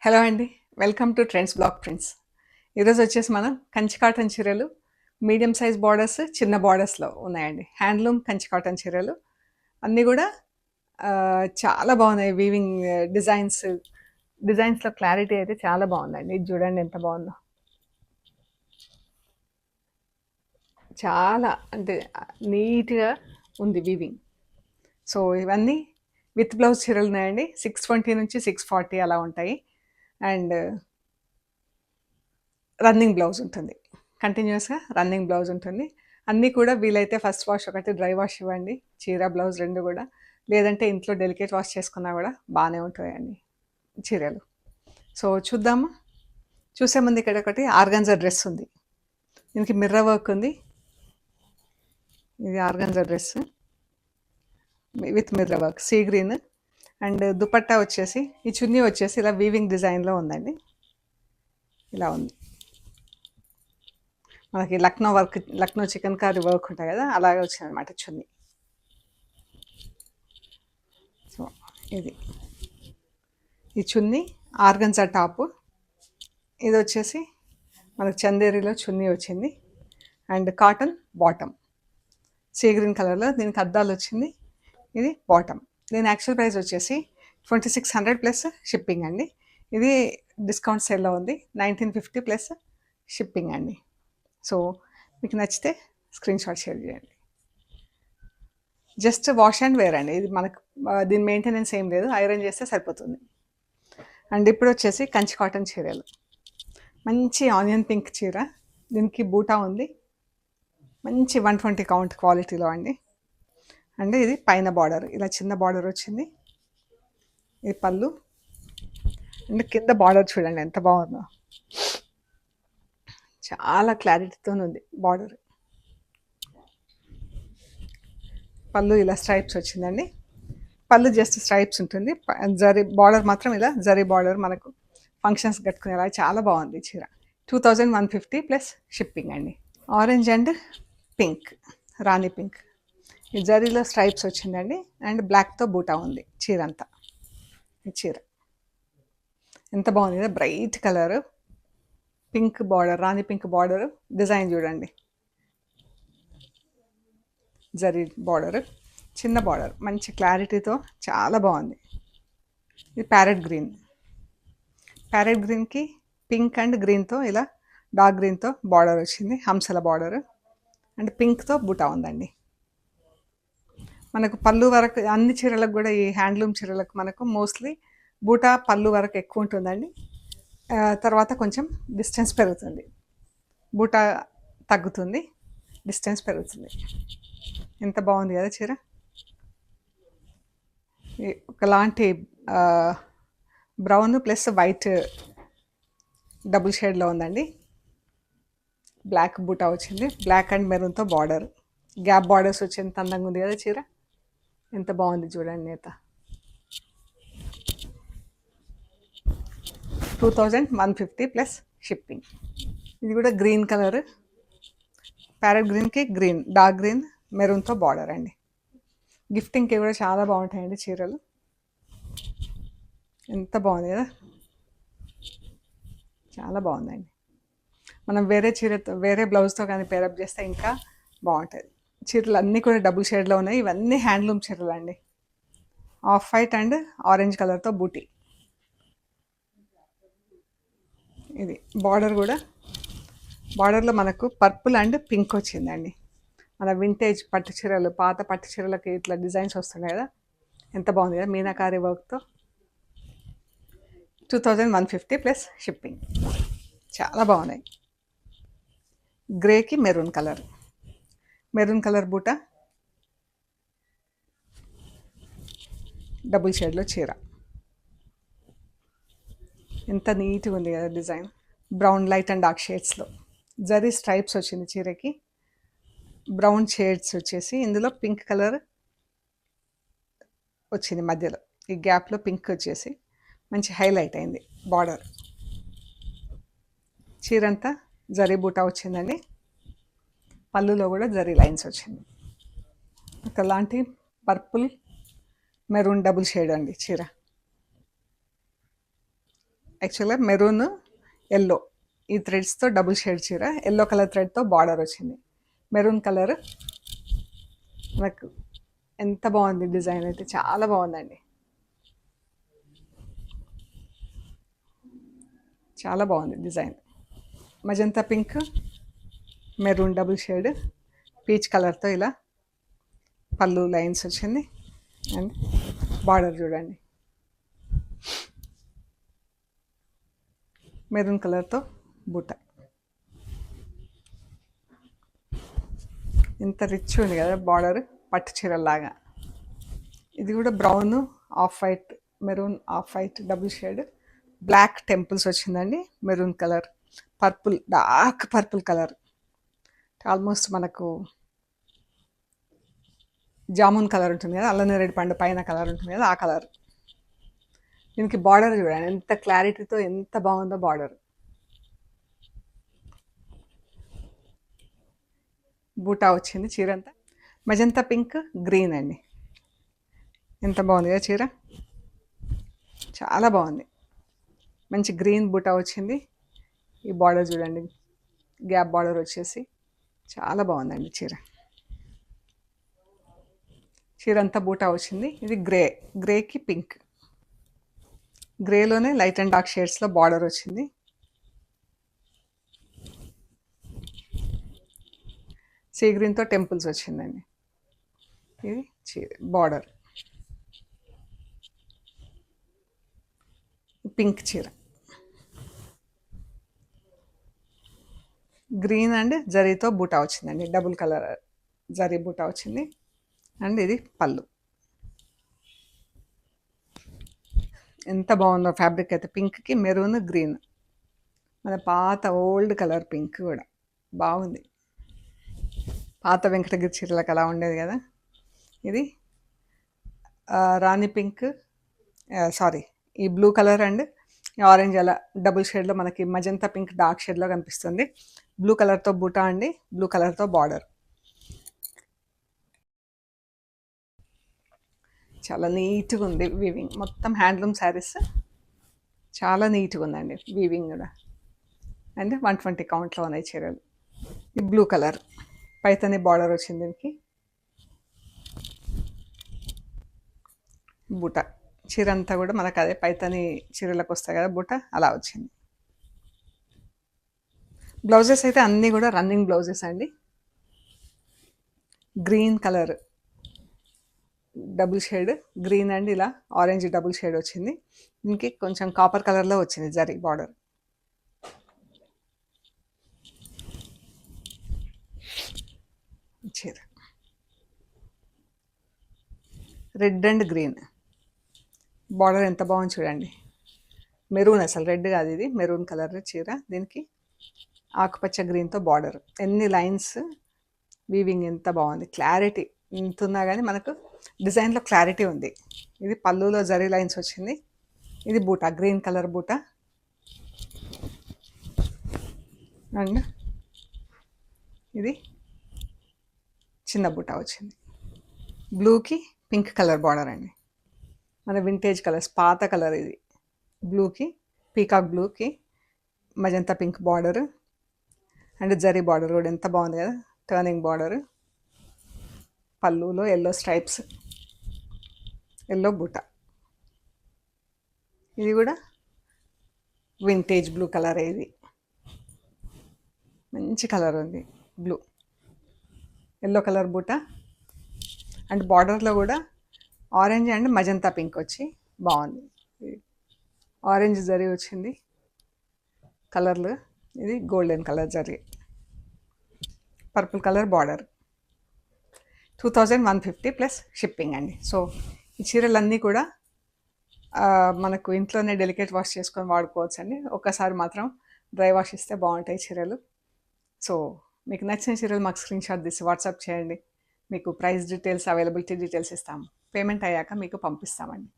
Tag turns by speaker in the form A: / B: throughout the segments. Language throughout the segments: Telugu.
A: హలో అండి. Welcome to trends block prints. ఈరోజు వచ్చేసి మనం కంచి కాటన్ చీరలు మీడియం సైజ్ బార్డర్స్, చిన్న బార్డర్స్‌లో ఉన్నాయండి. హ్యాండ్లూమ్ కంచి కాటన్ చీరలు అన్నీ గూడా చాలా బాగున్నాయి. వీవింగ్ డిజైన్స్‌లో క్లారిటీ అయితే చాలా బాగుందండి. ఇది చూడండి ఎంత బాగుందో. చాలా అంటే నీట్‌గా ఉంది వీవింగ్. సో, ఇవన్నీ విత్ బ్లౌజ్ చీరలు ఉన్నాయండి. 620 నుంచి 640 అలా ఉంటాయి. అండ్ రన్నింగ్ బ్లౌజ్ ఉంటుంది. కంటిన్యూస్‌గా రన్నింగ్ బ్లౌజ్ ఉంటుంది. అన్నీ కూడా వీలైతే ఫస్ట్ వాష్ ఒకటి, డ్రై వాష్ ఇవ్వండి. చీర, బ్లౌజ్ 2 గూడా. లేదంటే ఇంట్లో డెలికేట్ వాష్ చేసుకున్నా గూడా బానే ఉంటాయండి చీరలు. సో, చూద్దామా? చూసే ముందు ఇక్కడ ఒకటి ఆర్గాన్జా డ్రెస్ ఉంది. దీనికి మిర్రర్ వర్క్ ఉంది. ఇది organza dress with mirror work sea green. And dupatta వచ్చేసి ఈ చున్నీ వచ్చేసి ఇలా వీవింగ్ డిజైన్‌లో ఉందండి. ఇలా ఉంది. మనకి లక్నో చికెన్ కర్రీ వర్క్ ఉంటాయి కదా, అలాగే వచ్చిందనమాట చున్నీ. సో ఇది ఈ చున్నీ ఆర్గన్జా టాపు. ఇది వచ్చేసి మనకు చందేరిలో చున్నీ వచ్చింది. And cotton bottom sea green కలర్లో, దీనికి అద్దాలు వచ్చింది. ఇది బాటమ్. దీని యాక్చువల్ ప్రైస్ వచ్చేసి 2600 ప్లస్ షిప్పింగ్ అండి. ఇది డిస్కౌంట్ సేల్లో ఉంది. 1950 ప్లస్ షిప్పింగ్ అండి. సో మీకు నచ్చితే స్క్రీన్ షాట్ షేర్ చేయండి. జస్ట్ వాష్ అండ్ వేర్ అండి. ఇది మనకు దీని మెయింటెనెన్స్ ఏం లేదు, ఐరన్ చేస్తే సరిపోతుంది. అండ్ ఇప్పుడు వచ్చేసి కంచి కాటన్ చీరలు. మంచి ఆనియన్ పింక్ చీర. దీనికి బూటా ఉంది. మంచి 120 కౌంట్ క్వాలిటీలో అండి. అండ్ ఇది పైన బార్డర్ ఇలా చిన్న బార్డర్ వచ్చింది. ఇది పళ్ళు. అండ్ కింద బార్డర్ చూడండి ఎంత బాగుందో. చాలా క్లారిటీతో ఉంది బార్డర్. పళ్ళు ఇలా స్ట్రైప్స్ వచ్చిందండి. పళ్ళు జస్ట్ స్ట్రైప్స్ ఉంటుంది. జరీ బార్డర్ మాత్రం ఇలా జరీ బార్డర్ మనకు ఫంక్షన్స్ కట్టుకునేలా చాలా బాగుంది చీర. 2150 ప్లస్ షిప్పింగ్ అండి. Orange and pink, Rani pink. ఈ జరీలో స్ట్రైప్స్ వచ్చిందండి. అండ్ బ్లాక్తో బూటా ఉంది చీర అంతా. ఈ చీర ఎంత బాగుంది కదా, బ్రైట్ కలర్ పింక్ బార్డర్, రాణి పింక్ బార్డర్. డిజైన్ చూడండి, జరీ బార్డర్, చిన్న బార్డర్, మంచి క్లారిటీతో చాలా బాగుంది. ఇది ప్యారెట్ గ్రీన్కి పింక్ అండ్ గ్రీన్తో ఇలా డార్క్ గ్రీన్తో బార్డర్ వచ్చింది, హంసల బార్డర్. అండ్ పింక్తో బుటా ఉందండి. మనకు పళ్ళు వరకు అన్ని చీరలకు కూడా, ఈ హ్యాండ్లూమ్ చీరలకు మనకు మోస్ట్లీ బూటా పళ్ళు వరకు ఎక్కువ ఉంటుందండి. తర్వాత కొంచెం డిస్టెన్స్ పెరుగుతుంది, బూటా తగ్గుతుంది, డిస్టెన్స్ పెరుగుతుంది. ఎంత బాగుంది కదా చీర. ఒకలాంటి బ్రౌన్ ప్లస్ వైట్ డబుల్ షేడ్లో ఉందండి. బ్లాక్ బూటా వచ్చింది, బ్లాక్ అండ్ మెరూన్తో బార్డర్, గ్యాప్ బార్డర్స్ వచ్చి ఎంత అందంగా ఉంది కదా చీర. ఎంత బాగుంది చూడండి నేత. 2150 ప్లస్ షిప్పింగ్. ఇది కూడా గ్రీన్ కలర్, ప్యారెట్ గ్రీన్కి గ్రీన్, డార్క్ గ్రీన్ మెరూన్తో బార్డర్ అండి. గిఫ్టింగ్కి కూడా చాలా బాగుంటాయండి చీరలు. ఎంత బాగుంది కదా, చాలా బాగుందండి. మనం వేరే చీరతో వేరే బ్లౌజ్తో కానీ పేరప్ చేస్తే ఇంకా బాగుంటుంది. చీరలు అన్నీ కూడా డబుల్ షేడ్లో ఉన్నాయి. ఇవన్నీ హ్యాండ్లూమ్ చీరలు అండి. ఆఫ్ వైట్ అండ్ ఆరెంజ్ కలర్తో బూటీ. ఇది బార్డర్ కూడా, బార్డర్లో మనకు పర్పుల్ అండ్ పింక్ వచ్చిందండి. మన వింటేజ్ పట్టు చీరలు, పాత పట్టు చీరలకి ఇట్లా డిజైన్స్ వస్తున్నాయి కదా, ఎంత బాగుంది కదా మీనాకారి వర్క్తో. 2150 ప్లస్ షిప్పింగ్. చాలా బాగున్నాయి. గ్రేకి మెరూన్ కలర్ బూటా, డబుల్ షేడ్లో చీర. ఎంత నీట్గా ఉంది కదా design. Brown light and dark షేడ్స్లో జరీ స్ట్రైప్స్ వచ్చింది చీరకి. బ్రౌన్ షేడ్స్ వచ్చేసి ఇందులో పింక్ కలర్ వచ్చింది మధ్యలో. ఈ గ్యాప్లో పింక్ వచ్చేసి మంచి హైలైట్ అయింది బార్డర్. చీర అంతా జరీ బూటా వచ్చిందండి. పళ్ళులో కూడా జరీ లైన్స్ వచ్చింది. ఒకలాంటి పర్పుల్ మెరూన్ డబుల్ షేడ్ అండి చీర. యాక్చువల్గా మెరూన్ ఎల్లో ఈ థ్రెడ్స్తో డబుల్ షేడ్ చీర, ఎల్లో కలర్ థ్రెడ్తో బార్డర్ వచ్చింది. మెరూన్ కలర్ నాకు ఎంత బాగుంది, డిజైన్ అయితే చాలా బాగుందండి, చాలా బాగుంది design. Magenta pink, maroon double shade, peach కలర్తో ఇలా పళ్ళు లైన్స్ వచ్చింది. అండ్ బార్డర్ చూడండి, మెరూన్ కలర్తో బూట. ఇంత రిచ్ ఉంది కదా బార్డర్, పట్టు చీరలాగా. ఇది కూడా brown off white, maroon off white double shade, black temples వచ్చిందండి. Maroon colour, purple, dark purple colour, almost మనకు జామున్ కలర్ ఉంటుంది కదా, అల్ల నేరేడు పండు పైన కలర్ ఉంటుంది కదా, ఆ కలర్. దీనికి బార్డర్ చూడండి ఎంత క్లారిటీతో ఎంత బాగుందో బార్డర్. బూటా వచ్చింది చీర అంతా. మజంతా పింక్ గ్రీన్ అండి, ఎంత బాగుంది కదా చీర, చాలా బాగుంది. మంచి గ్రీన్ బూటా వచ్చింది. ఈ బార్డర్ చూడండి, గ్యాప్ బార్డర్ వచ్చేసి చాలా బాగుందండి చీర. చీర అంతా బూటా వచ్చింది. ఇది గ్రే, గ్రేకి పింక్, గ్రేలోనే లైట్ అండ్ డార్క్ షేడ్స్లో బార్డర్ వచ్చింది. సీ గ్రీన్తో టెంపుల్స్ వచ్చిందండి. ఇది చీర బార్డర్, పింక్ చీర, గ్రీన్ అండ్ జరీతో బూటా వచ్చిందండి, డబుల్ కలర్ జరీ బూటా వచ్చింది. అండ్ ఇది పళ్ళు, ఎంత బాగుందో ఫ్యాబ్రిక్ అయితే. పింక్కి మెరూన్ గ్రీన్, మన పాత ఓల్డ్ కలర్ పింక్ కూడా బాగుంది. పాత వెంకటగిరి చీరలకు అలా ఉండేది కదా. ఇది రాణి పింక్, సారీ ఈ బ్లూ కలర్ అండ్ ఆరెంజ్ అలా డబుల్ షేడ్లో మనకి మజంతా పింక్ డార్క్ షేడ్లో కనిపిస్తుంది. బ్లూ కలర్తో బూటా అండి, బ్లూ కలర్తో బార్డర్. చాలా నీట్గా ఉంది వీవింగ్, మొత్తం హ్యాండ్లూమ్ శారీస్, చాలా నీట్గా ఉందండి వీవింగ్ కూడా. అండ్ 120 కౌంట్లో ఉన్నాయి చీరలు. ఈ బ్లూ కలర్ పైతని బార్డర్ వచ్చింది దీనికి. బూట చీర అంతా కూడా మనకు అదే పైతని చీరలకు వస్తాయి కదా బూట, అలా వచ్చింది. బ్లౌజెస్ అయితే అన్నీ కూడా రన్నింగ్ బ్లౌజెస్ అండి. Green colour double shade, green and ఇలా ఆరెంజ్ డబుల్ షేడ్ వచ్చింది. దీనికి కొంచెం కాపర్ కలర్లో వచ్చింది జరీ బార్డర్. చీర రెడ్ అండ్ గ్రీన్ బార్డర్ ఎంత బాగుంది చూడండి. మెరూన్, అసలు రెడ్ కాదు ఇది, మెరూన్ కలర్ చీర. దీనికి ఆకుపచ్చ గ్రీన్తో బార్డర్, ఎన్ని లైన్స్ వీవింగ్ ఎంత బాగుంది, క్లారిటీ ఎంత ఉన్నా కానీ మనకు డిజైన్లో క్లారిటీ ఉంది. ఇది పళ్ళులో జరీ లైన్స్ వచ్చింది. ఇది బూటా, గ్రీన్ కలర్ బూటా. అండ్ ఇది చిన్న బూటా వచ్చింది. బ్లూకి పింక్ కలర్ బార్డర్ అండి, మన వింటేజ్ కలర్స్, పాత కలర్ ఇది. బ్లూకి పీకాక్ బ్లూకి magenta pink border and zari border కూడా ఎంత బాగుంది కదా, టర్నింగ్ బార్డర్. పళ్ళులో ఎల్లో స్ట్రైప్స్, ఎల్లో బూట. ఇది కూడా వింటేజ్ బ్లూ కలర్, ఇది మంచి కలర్ ఉంది బ్లూ, ఎల్లో కలర్ బూట. అండ్ బార్డర్లో కూడా ఆరెంజ్ అండ్ మజంతా పింక్ వచ్చి బాగుంది. ఆరెంజ్ జరీ వచ్చింది కలర్లు, ఇది golden colour zari, purple colour border. 2150 plus shipping అండి. సో ఈ చీరలన్నీ కూడా మనకు ఇంట్లోనే డెలికేట్ వాష్ చేసుకొని వాడుకోవచ్చు అండి. ఒక్కసారి మాత్రం డ్రై వాష్ ఇస్తే బాగుంటాయి చీరలు. సో మీకు నచ్చిన చీరలు మాకు స్క్రీన్ షాట్ తీసి వాట్సాప్ చేయండి. మీకు ప్రైస్ డీటెయిల్స్, అవైలబిలిటీ డీటెయిల్స్ ఇస్తాము. పేమెంట్ అయ్యాక మీకు పంపిస్తామండి.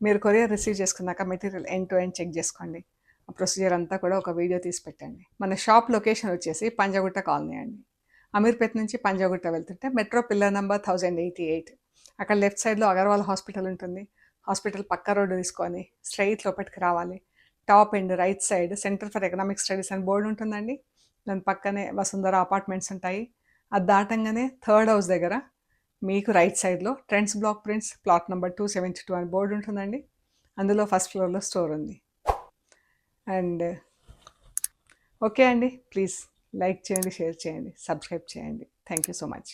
A: మీరు కొరియర్ రిసీవ్ చేసుకున్నాక material end to end check చేసుకోండి. ఆ ప్రొసీజర్ అంతా కూడా ఒక వీడియో తీసి పెట్టండి. మన షాప్ లొకేషన్ వచ్చేసి పంజాగుట్ట కాలనీ అండి. అమీర్పేట నుంచి పంజాగుట్ట వెళ్తుంటే మెట్రో పిల్లర్ నెంబర్ 1088, అక్కడ లెఫ్ట్ సైడ్లో అగర్వాల్ హాస్పిటల్ ఉంటుంది. హాస్పిటల్ పక్క రోడ్డు తీసుకొని స్ట్రైట్ లోపలికి రావాలి. Top end right side centre for economic studies అని బోర్డు ఉంటుందండి. దాని పక్కనే వసుంధర అపార్ట్మెంట్స్ ఉంటాయి. అది దాటంగానే థర్డ్ హౌస్ దగ్గర మీకు రైట్ సైడ్లో trends block prints plot number 272 అని బోర్డు ఉంటుందండి. అందులో ఫస్ట్ ఫ్లోర్లో స్టోర్ ఉంది. అండ్ ఓకే అండి, ప్లీజ్ లైక్ చేయండి, షేర్ చేయండి, సబ్స్క్రైబ్ చేయండి. Thank you so much.